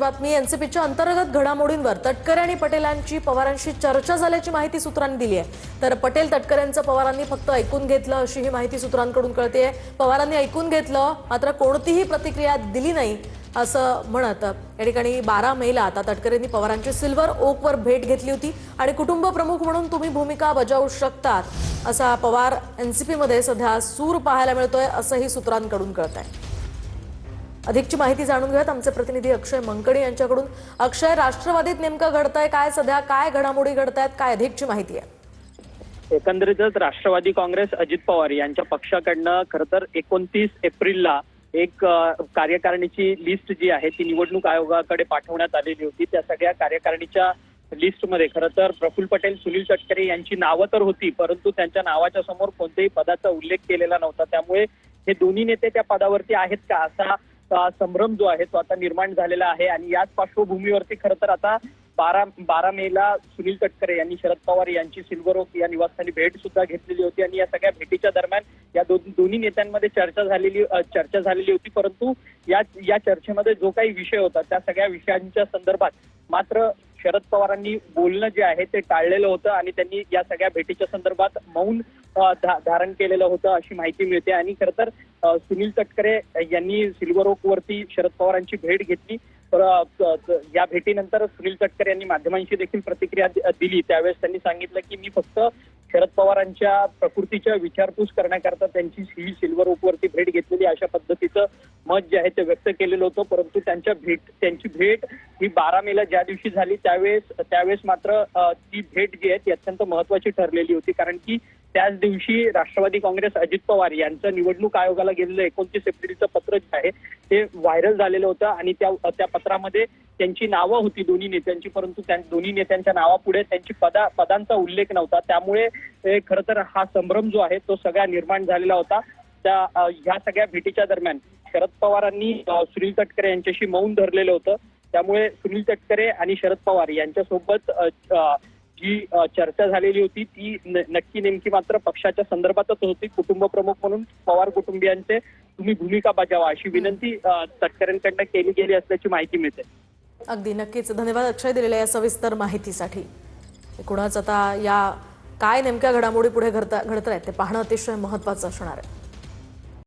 बातमी एनसीपीच्या अंतर्गत घडामोडींवर तटकरे आणि पटेलांची पवारांशी चर्चा झाल्याची माहिती सूत्रांनी दिली आहे। तर पटेल तटकरेंचं पवारांनी फक्त ऐकून घेतलं अशी ही माहिती सूत्रांकडून कळते। पवारांनी ऐकून घेतलं मात्र कोणतीही प्रतिक्रिया दिली नाही असं म्हणत या ठिकाणी 12 मेला आता तटकरेंनी पवारांची सिल्वर ओकवर भेट घेतली होती आणि कुटुंब प्रमुख म्हणून तुम्ही भूमिका बजावू शकतात असा पवार एनसीपी मध्ये सध्या सूर पाहायला मिळतोय असंही सूत्रांकडून कळतंय। अधिकची माहिती जाणून घेऊयात आमचे प्रतिनिधी अक्षय मंकणी यांच्याकडून। अक्षय, राष्ट्रवादीत नेमकं घडतंय काय, सध्या काय घडामोडी घडतायत, काय अधिकची माहिती आहे? एकंदरीतच राष्ट्रवादी काँग्रेस अजित पवार यांच्या पक्षाकडनं खरं तर 29 एप्रिलला एक कार्यकारिणीची लिस्ट जी आहे ती निवडणूक आयोगाकडे पाठवण्यात आलेली होती। त्या सगळ्या कार्यकारिणीच्या लिस्टमध्ये खरं तर प्रफुल्ल पटेल, सुनील तटकरे यांची नावं तर होती, परंतु त्यांच्या नावाच्या समोर कोणत्याही पदाचा उल्लेख केलेला नव्हता। त्यामुळे हे दोन्ही नेते त्या पदावरती आहेत का असा संभ्रम जो आहे तो आता निर्माण झालेला आहे। आणि याच पार्श्वभूमीवरती खरं तर आता 12 मेला सुनील तटकरे यांनी शरद पवार यांची सिल्वर ओक या निवासस्थानी भेट सुद्धा घेतलेली होती आणि या सगळ्या भेटीच्या दरम्यान या दोन्ही नेत्यांमध्ये चर्चा झालेली होती। परंतु या चर्चेमध्ये जो काही विषय होता त्या सगळ्या विषयांच्या संदर्भात मात्र शरद पवारांनी बोलणं जे आहे ते टाळलेलं होतं आणि त्यांनी या सगळ्या भेटीच्या संदर्भात मौन धारण केलेलं होतं अशी माहिती मिळते। आणि खरं तर सुनील तटकरे यांनी सिल्वर ओक वरती शरद पवारांची भेट घेतली। तर या भेटीनंतर सुनील तटकरे यांनी माध्यमांशी देखील प्रतिक्रिया दिली। त्यावेळेस त्यांनी सांगितलं की मी फक्त शरद पवारांच्या प्रकृतीच्या विचारपूस करण्याकरता त्यांची सिल्वर ओक वरती भेट घेतलेली अशा पद्धतीचं मत जे आहे ते व्यक्त केलेलं होतं। परंतु त्यांची भेट ही 12 मेला ज्या दिवशी झाली त्यावेळेस मात्र ती भेट जी आहे ती अत्यंत महत्वाची ठरलेली होती, कारण की त्याच दिवशी राष्ट्रवादी काँग्रेस अजित पवार यांचं निवडणूक आयोगाला गेलेलं 29 एप्रिलचं पत्र जे आहे ते व्हायरल झालेलं होतं आणि त्या पत्रामध्ये त्यांची नावं होती दोन्ही नेत्यांची, परंतु त्या दोन्ही नेत्यांच्या नावापुढे त्यांची पदांचा उल्लेख नव्हता। त्यामुळे खरं तर हा संभ्रम जो आहे तो सगळा निर्माण झालेला होता। ह्या सगळ्या भेटीच्या दरम्यान शरद पवारांनी सुनील तटकरे यांच्याशी मौन धरलेलं होतं। त्यामुळे सुनील तटकरे आणि शरद पवार यांच्यासोबत जी चर्चा झालेली होती ती नक्की नेमकी मात्र पक्षाच्या संदर्भातच होती। कुटुंब प्रमुख म्हणून पवार कुटुंबियांचे तुम्ही भूमिका बजावा अशी विनंती तटकरेंकडनं केली गेली असल्याची माहिती मिळते। अगदी नक्कीच धन्यवाद अक्षय दिलेल्या या सविस्तर माहितीसाठी। एकूणच आता या काय नेमक्या घडामोडी पुढे घडतायत ते पाहणं अतिशय महत्त्वाचं असणार आहे।